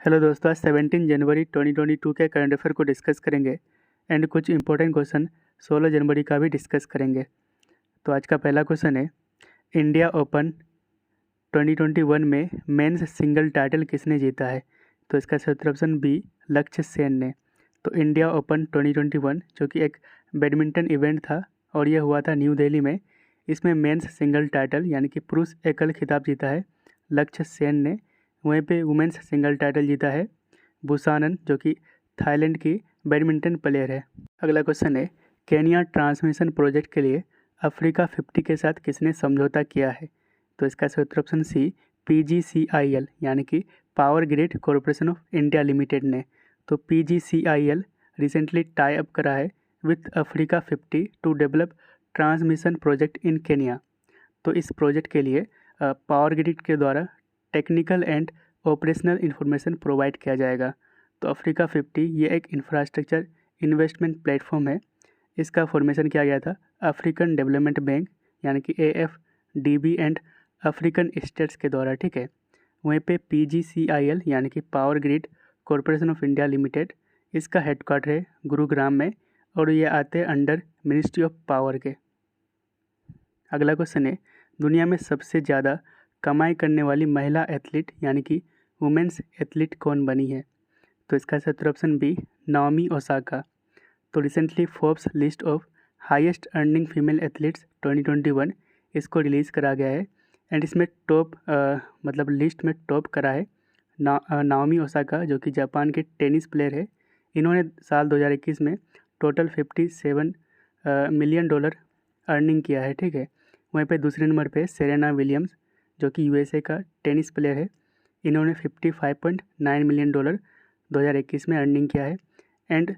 Hello दोस्तों, आज 17 जनवरी 2022 के करंट अफेयर को डिस्कस करेंगे एंड कुछ इंपॉर्टेंट क्वेश्चन 16 जनवरी का भी डिस्कस करेंगे। तो आज का पहला क्वेश्चन है, इंडिया ओपन 2021 में मेंस सिंगल टाइटल किसने जीता है? तो इसका सही ऑप्शन बी, लक्ष्य सेन ने। तो इंडिया ओपन 2021 जो कि एक बैडमिंटन इवेंट था और यह हुआ था न्यू दिल्ली में। इसमें मेंस सिंगल टाइटल यानी कि पुरुष एकल खिताब जीता है लक्ष्य सेन ने। वहीं पे वुमेंस सिंगल टाइटल जीता है बुसानन जो कि थाईलैंड की बैडमिंटन प्लेयर है। अगला क्वेश्चन है, केनिया ट्रांसमिशन प्रोजेक्ट के लिए अफ्रीका 50 के साथ किसने समझौता किया है? तो इसका सही ऑप्शन सी, PGCIL यानी कि Power Grid Corporation of India Limited ने। तो PGCIL रिसेंटली टाई अप करा है with Africa 50 to develop transmission project in Kenya. तो इस प्रोजेक्ट के लिए पावर ग्रिड के द्वारा technical and operational information provide किया जाएगा। तो अफ्रीका 50 ये एक इंफ्रास्ट्रक्चर इन्वेस्टमेंट प्लेटफॉर्म है। इसका फॉर्मेशन किया गया था अफ्रीकन डेवलपमेंट बैंक यानी कि AFDB एंड अफ्रीकन स्टेट्स के द्वारा, ठीक है। वहीं पे PGCIL यानी कि Power Grid Corporation of India limited, इसका हेडक्वार्टर है गुरुग्राम में और ये आते हैं अंडर मिनिस्ट्री ऑफ पावर के। अगला क्वेश्चन है, दुनिया में सबसे ज़्यादा कमाई करने वाली महिला एथलीट यानी कि वुमेंस एथलीट कौन बनी है? तो इसका सही ऑप्शन बी, नाओमी ओसाका। तो recently Forbes list of highest earning female athletes 2021 इसको रिलीज़ करा गया है एंड इसमें टॉप मतलब लिस्ट में टॉप करा है नाओमी ओसाका जो कि जापान के टेनिस प्लेयर है। इन्होंने साल 2021 में टोटल $57 मिलियन अर्निंग किया है, ठीक है। वहीं पे दूसरे नंबर पे सेरेना विलियम्स जो कि USA का टेनिस प्लेयर है। इन्होंने $55.9 मिलियन 2021 में अर्निंग किया है एंड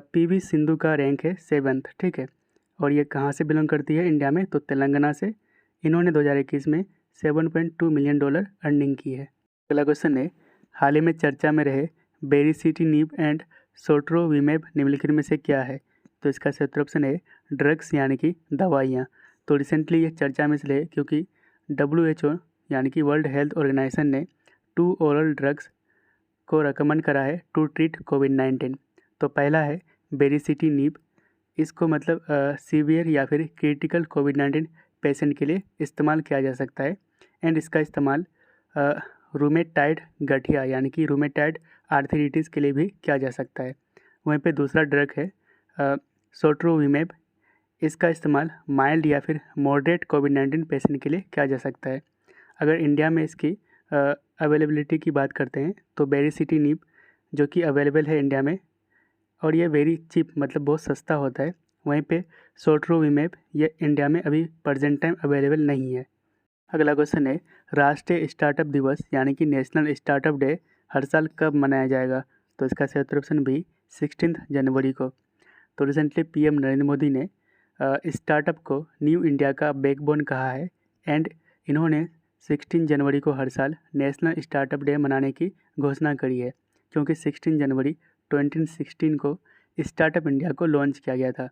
PV सिंधु का रैंक है 7th, ठीक है। और ये कहाँ से बिलोंग करती है इंडिया में? तो तेलंगाना से। इन्होंने 2021 में $7.2 मिलियन अर्निंग की है। अगला क्वेश्चन है, हाल ही में चर्चा में रहे बेरिसिटिनिब एंड सोट्रोविमेब निम्नलिखित में से क्या है? तो इसका सही ऑप्शन है ड्रग्स यानी कि दवाइयाँ। तो रिसेंटली ये चर्चा में इसलिए क्योंकि WHO यानी कि वर्ल्ड हेल्थ ऑर्गेनाइजेशन ने 2 ओरल ड्रग्स को रिकमेंड करा है टू ट्रीट कोविड-19। तो पहला है बेरिसिटिनिब। इसको मतलब सीवियर या फिर क्रिटिकल कोविड-19 पेशेंट के लिए इस्तेमाल किया जा सकता है एंड इसका इस्तेमाल रूमेटाइड गठिया यानी कि रूमेटाइड आर्थराइटिस के लिए भी किया जा सकता है। वहीं पे दूसरा ड्रग है सोट्रोविमेब। इसका इस्तेमाल माइल्ड या फिर मॉडरेट कोविड-19 पेशेंट के लिए किया जा सकता है। अगर इंडिया में इसकी अवेलेबिलिटी की बात करते हैं तो बेरिसिटिनिब जो कि अवेलेबल है इंडिया में और ये वेरी चीप मतलब बहुत सस्ता होता है। वहीं पे सोट्रोविमेब ये इंडिया में अभी प्रेजेंट टाइम अवेलेबल नहीं है। अगला क्वेश्चन है, राष्ट्रीय स्टार्टअप दिवस यानी कि नेशनल स्टार्टअप डे हर साल कब मनाया जाएगा? तो इसका सही ऑप्शन बी, 16 जनवरी को। तो रिसेंटली PM नरेंद्र मोदी ने स्टार्टअप को न्यू इंडिया का बैकबोन कहा है एंड इन्होंने 16 जनवरी को हर साल नेशनल स्टार्टअप डे मनाने की घोषणा करी है क्योंकि 16 जनवरी 2016 को स्टार्टअप इंडिया को लॉन्च किया गया था।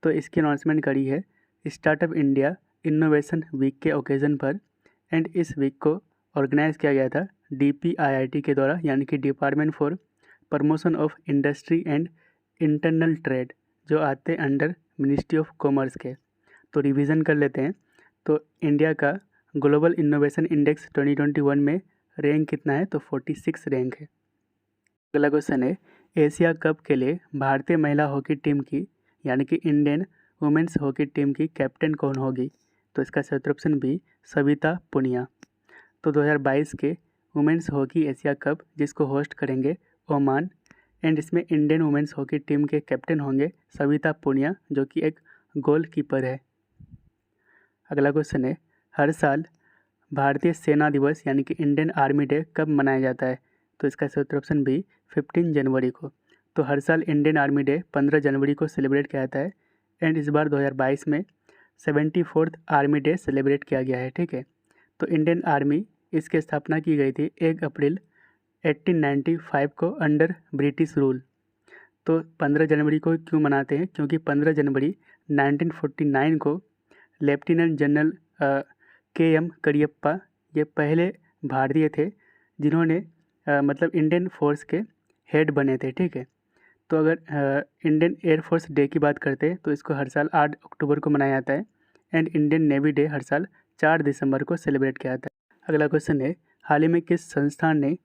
तो इसकी अनाउंसमेंट करी है स्टार्टअप इंडिया इनोवेशन वीक के ओकेज़न पर एंड इस वीक को ऑर्गेनाइज किया गया था DPIIT के द्वारा यानी कि department for promotion of industry and internal trade जो आते हैं अंडर मिनिस्ट्री ऑफ कॉमर्स के। तो रिवीजन कर लेते हैं। तो इंडिया का ग्लोबल इनोवेशन इंडेक्स 2021 में रैंक कितना है? तो 46 रैंक है। अगला क्वेश्चन है, एशिया कप के लिए भारतीय महिला हॉकी टीम की यानी कि इंडियन वुमेन्स हॉकी टीम की कैप्टन कौन होगी? तो इसका सही ऑप्शन बी, सविता पुनिया। तो 2022 के वुमेन्स हॉकी एशिया कप जिसको होस्ट करेंगे ओमान एंड इसमें इंडियन वुमेन्स हॉकी टीम के कैप्टन होंगे सविता पुनिया जो कि एक गोल कीपर है। अगला क्वेश्चन है, हर साल भारतीय सेना दिवस यानी कि इंडियन आर्मी डे कब मनाया जाता है? तो इसका सही ऑप्शन बी, 15 जनवरी को। तो हर साल इंडियन आर्मी डे 15 जनवरी को सेलिब्रेट किया जाता है एंड इस बार 2022 में 74th आर्मी डे सेलिब्रेट किया गया है, ठीक है। तो इंडियन आर्मी इसकी स्थापना की गई थी 1 अप्रैल 1895 को अंडर ब्रिटिश रूल। तो 15 जनवरी को क्यों मनाते हैं? क्योंकि 15 जनवरी 1949 को लेफ्टिनेंट जनरल KM करियप्पा ये पहले भारतीय थे जिन्होंने मतलब इंडियन फोर्स के हेड बने थे, ठीक है। तो अगर इंडियन एयरफोर्स डे की बात करते हैं तो इसको हर साल 8 अक्टूबर को मनाया जाता है, एंड इंडियन नेवी डे हर साल 4 दिसंबर को सेलिब्रेट किया जाता है। अगला क्वेश्चन है, हाल ही में किस संस्थान ने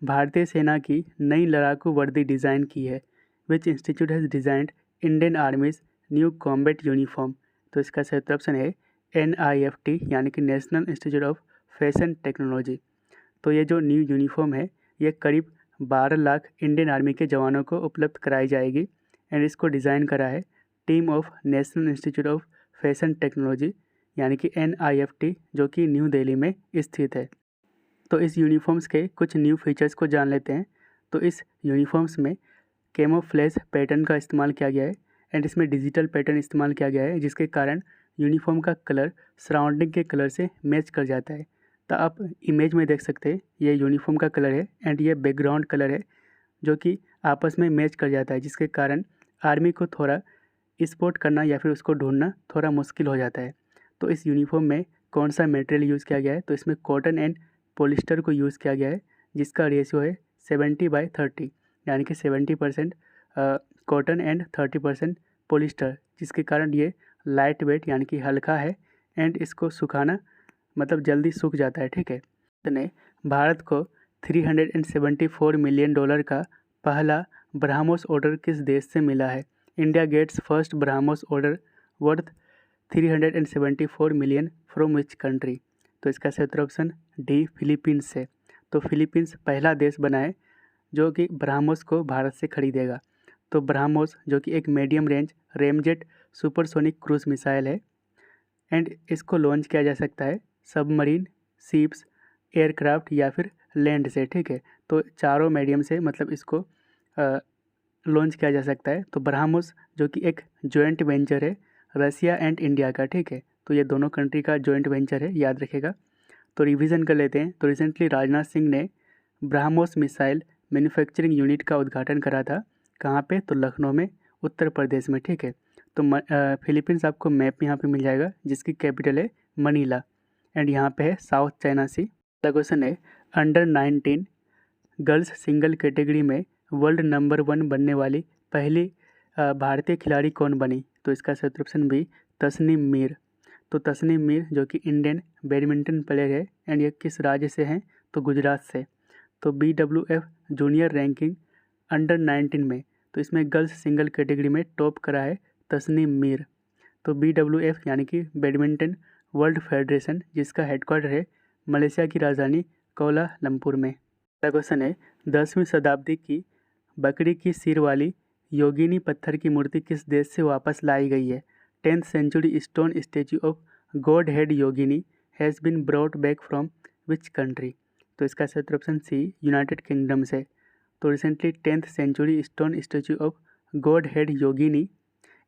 भारतीय सेना की नई लड़ाकू वर्दी डिज़ाइन की है? Which institute has designed Indian आर्मीज new combat uniform? तो इसका सही ऑप्शन है NIFT, यानी कि national institute of fashion technology. तो ये जो न्यू यूनिफॉर्म है ये करीब 12 लाख इंडियन आर्मी के जवानों को उपलब्ध कराई जाएगी, एंड इसको डिज़ाइन करा है team of national institute of fashion technology, यानी कि NIFT, जो कि न्यू दिल्ली में स्थित है। तो इस यूनिफॉर्म्स के कुछ न्यू फीचर्स को जान लेते हैं। तो इस यूनिफॉर्म्स में कैमोफ्लेज पैटर्न का इस्तेमाल किया गया है, एंड इसमें डिजिटल पैटर्न इस्तेमाल किया गया है, जिसके कारण यूनिफॉर्म का कलर सराउंडिंग के कलर से मैच कर जाता है। तो आप इमेज में देख सकते हैं ये यूनिफॉर्म का कलर है, एंड ये बैकग्राउंड कलर है जो कि आपस में मैच कर जाता है, जिसके कारण आर्मी को थोड़ा स्पॉट करना या फिर उसको ढूंढना थोड़ा मुश्किल हो जाता है। तो इस यूनिफॉर्म में कौन सा मटेरियल यूज़ किया गया है? तो इसमें कॉटन एंड पॉलिस्टर को यूज़ किया गया है, जिसका रेशियो है 70/30, यानी कि 70% कॉटन एंड 30% पॉलिस्टर, जिसके कारण ये लाइट वेट यानी कि हल्का है, एंड इसको सुखाना मतलब जल्दी सूख जाता है, ठीक है। ने भारत को $374 मिलियन का पहला ब्रह्मोस ऑर्डर किस देश से मिला है? India gets first BrahMos order worth 374 million from which country? तो इसका सही ऑप्शन डी, फिलीपींस से। तो फिलीपींस पहला देश बना है जो कि ब्रह्मोस को भारत से खरीदेगा। तो ब्रह्मोस जो कि एक medium range ramjet supersonic cruise missile है, एंड इसको लॉन्च किया जा सकता है सबमरीन, शिप्स, एयरक्राफ्ट या फिर लैंड से, ठीक है। तो चारों मीडियम से मतलब इसको लॉन्च किया जा सकता है। तो ब्रह्मोस जो कि एक जॉइंट वेंचर है रसिया एंड इंडिया का, ठीक है। तो ये दोनों कंट्री का जॉइंट वेंचर है, याद रखेगा। तो रिवीजन कर लेते हैं। तो रिसेंटली राजनाथ सिंह ने ब्रह्मोस मिसाइल मैन्युफैक्चरिंग यूनिट का उद्घाटन करा था। कहाँ पे? तो लखनऊ में, उत्तर प्रदेश में, ठीक है। तो फिलीपींस आपको मैप यहाँ पे मिल जाएगा, जिसकी कैपिटल है मनीला, एंड यहाँ पे है साउथ चाइना सी। अगला क्वेश्चन है, अंडर 19 गर्ल्स सिंगल कैटेगरी में वर्ल्ड नंबर 1 बनने वाली पहली भारतीय खिलाड़ी कौन बनी? तो इसका सही ऑप्शन बी, तस्नीम मीर। तो तस्नीम मीर जो कि इंडियन बैडमिंटन प्लेयर है, एंड ये किस राज्य से हैं? तो गुजरात से। तो BWF जूनियर रैंकिंग अंडर 19 में, तो इसमें गर्ल्स सिंगल कैटेगरी में टॉप करा है तस्नीम मीर। तो BWF यानी कि बैडमिंटन वर्ल्ड फेडरेशन, जिसका हेडक्वार्टर है मलेशिया की राजधानी कोलालमपुर में। अगला क्वेश्चन है, 10वीं शताब्दी की बकरी की सिर वाली योगिनी पत्थर की मूर्ति किस देश से वापस लाई गई है? 10th century stone statue of goat head yogini has been brought back from which country? तो इसका सही ऑप्शन सी, यूनाइटेड किंगडम से। तो recently 10th century stone statue of goat head yogini,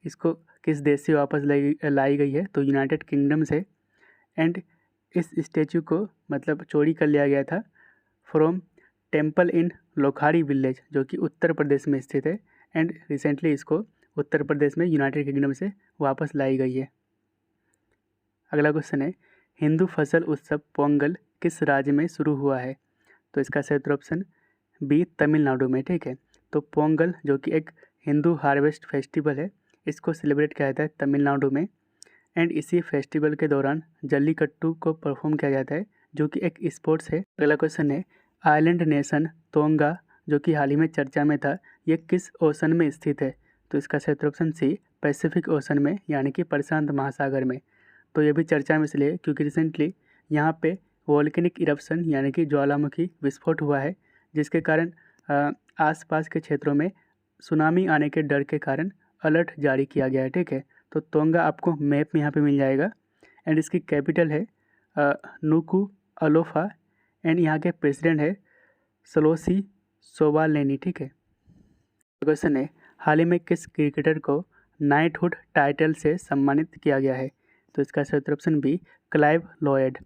इसको किस देश से वापस लाई गई है? तो यूनाइटेड किंगडम से, एंड इस स्टेच्यू को मतलब चोरी कर लिया गया था from temple in Lokhari village, जो कि उत्तर प्रदेश में स्थित है, एंड रिसेंटली इसको उत्तर प्रदेश में यूनाइटेड किंगडम से वापस लाई गई है। अगला क्वेश्चन है, हिंदू फसल उत्सव पोंगल किस राज्य में शुरू हुआ है? तो इसका सही ऑप्शन बी, तमिलनाडु में, ठीक है। तो पोंगल जो कि एक हिंदू हार्वेस्ट फेस्टिवल है, इसको सेलिब्रेट किया जाता है तमिलनाडु में, एंड इसी फेस्टिवल के दौरान जल्लीकट्टू को परफॉर्म किया जाता है, जो कि एक स्पोर्ट्स है। अगला क्वेश्चन है, आइलैंड नेशन तोंगा जो कि हाल ही में चर्चा में था, ये किस ओशन में स्थित है? तो इसका सही ऑप्शन सी, पैसिफिक ओशन में, यानी कि प्रशांत महासागर में। तो ये भी चर्चा में इसलिए क्योंकि रिसेंटली यहाँ पे वोल्केनिक इरप्शन यानी कि ज्वालामुखी विस्फोट हुआ है, जिसके कारण आसपास के क्षेत्रों में सुनामी आने के डर के कारण अलर्ट जारी किया गया है, ठीक है। तो तोंगा आपको मैप में यहाँ पे मिल जाएगा, एंड इसकी कैपिटल है नुकू अलोफा, एंड यहाँ के प्रेसिडेंट है सलोसी सोबालेनी, ठीक है। क्वेश्चन है, हाल ही में किस क्रिकेटर को नाइटहुड टाइटल से सम्मानित किया गया है? तो इसका सही ऑप्शन बी, क्लाइव लॉयड।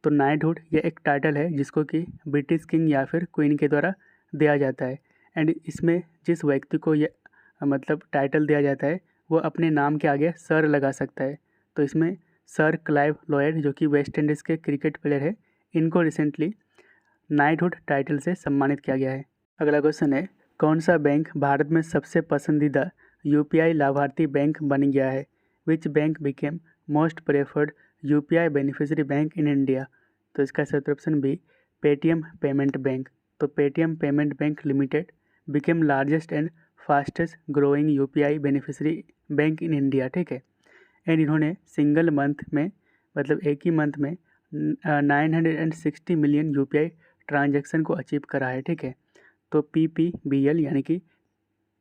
तो नाइटहुड ये एक टाइटल है जिसको कि ब्रिटिश किंग या फिर क्वीन के द्वारा दिया जाता है, एंड इसमें जिस व्यक्ति को ये मतलब टाइटल दिया जाता है वो अपने नाम के आगे सर लगा सकता है। तो इसमें सर क्लाइव लॉयड जो कि वेस्ट इंडीज़ के क्रिकेट प्लेयर है, इनको रिसेंटली नाइटहुड टाइटल से सम्मानित किया गया है। अगला क्वेश्चन है, कौन सा बैंक भारत में सबसे पसंदीदा यूपीआई लाभार्थी बैंक बन गया है? Which bank became most preferred UPI beneficiary bank in India? तो इसका सही option B, Paytm payment bank. तो Paytm payment bank limited became largest and fastest growing UPI beneficiary bank in India, ठीक है। एंड इन्होंने सिंगल मंथ में, मतलब एक ही मंथ में 960 मिलियन यूपीआई ट्रांजैक्शन को अचीव करा है, ठीक है। तो PPBL यानी कि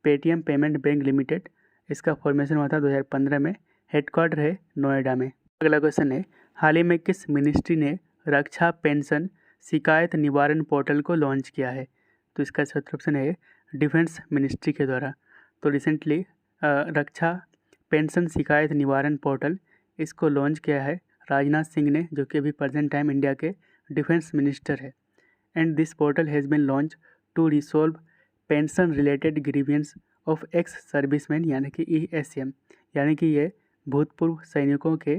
पेटीएम पेमेंट बैंक लिमिटेड, इसका फॉर्मेशन हुआ था 2015 में, हेडक्वार्टर है नोएडा में। अगला क्वेश्चन है, हाल ही में किस मिनिस्ट्री ने रक्षा पेंशन शिकायत निवारण पोर्टल को लॉन्च किया है? तो इसका सही ऑप्शन है डिफेंस मिनिस्ट्री के द्वारा। तो रिसेंटली रक्षा पेंशन शिकायत निवारण पोर्टल, इसको लॉन्च किया है राजनाथ सिंह ने, जो कि अभी प्रेजेंट टाइम इंडिया के डिफेंस मिनिस्टर है। And this portal has been launch to resolve pension related grievances of ex serviceman, यानी कि ESM, यानी कि ये भूतपूर्व सैनिकों के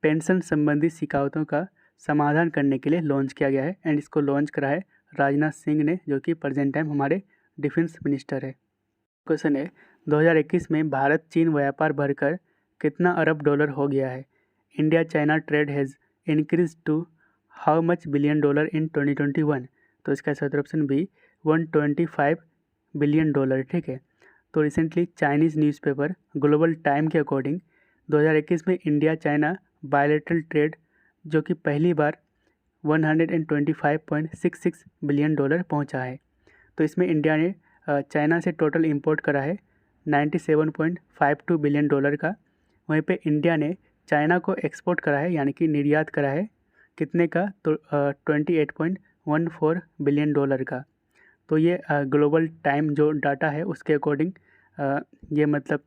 पेंशन संबंधी शिकायतों का समाधान करने के लिए लॉन्च किया गया है। एंड इसको लॉन्च करा है राजनाथ सिंह ने, जो कि प्रेजेंट टाइम हमारे डिफेंस मिनिस्टर है। क्वेश्चन है, 2021 में भारत चीन व्यापार बढ़कर कितना अरब डॉलर हो गया है? India China trade has increase to how much billion dollar in 2021? तो इसका सही ऑप्शन बी, 125 बिलियन डॉलर, ठीक है। तो recently Chinese newspaper global time के अकॉर्डिंग 2021 में इंडिया चाइना बायलैटरल ट्रेड, जो कि पहली बार 125.66 बिलियन डॉलर पहुंचा है। तो इसमें इंडिया ने चाइना से टोटल इंपोर्ट करा है 97.52 बिलियन डॉलर का। वहीं पे इंडिया ने चाइना को एक्सपोर्ट करा है, यानी कि निर्यात करा है कितने का? तो 28.14 बिलियन डॉलर का। तो ये ग्लोबल टाइम जो डाटा है उसके अकॉर्डिंग ये मतलब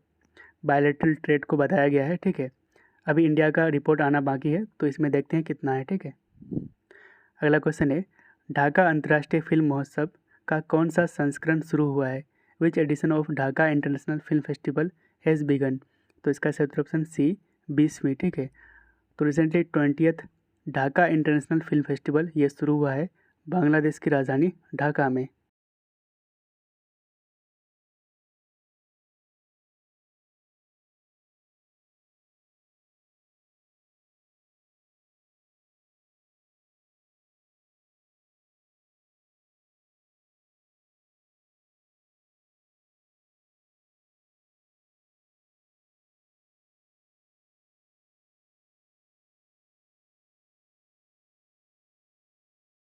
बायलैटरल ट्रेड को बताया गया है, ठीक है। अभी इंडिया का रिपोर्ट आना बाकी है, तो इसमें देखते हैं कितना है, ठीक है। अगला क्वेश्चन है, ढाका अंतर्राष्ट्रीय फिल्म महोत्सव का कौन सा संस्करण शुरू हुआ है? Which edition of Dhaka international film festival has begun? तो इसका सही ऑप्शन सी, 20वीं, ठीक है। तो recently 20th Dhaka international film festival ये शुरू हुआ है बांग्लादेश की राजधानी ढाका में।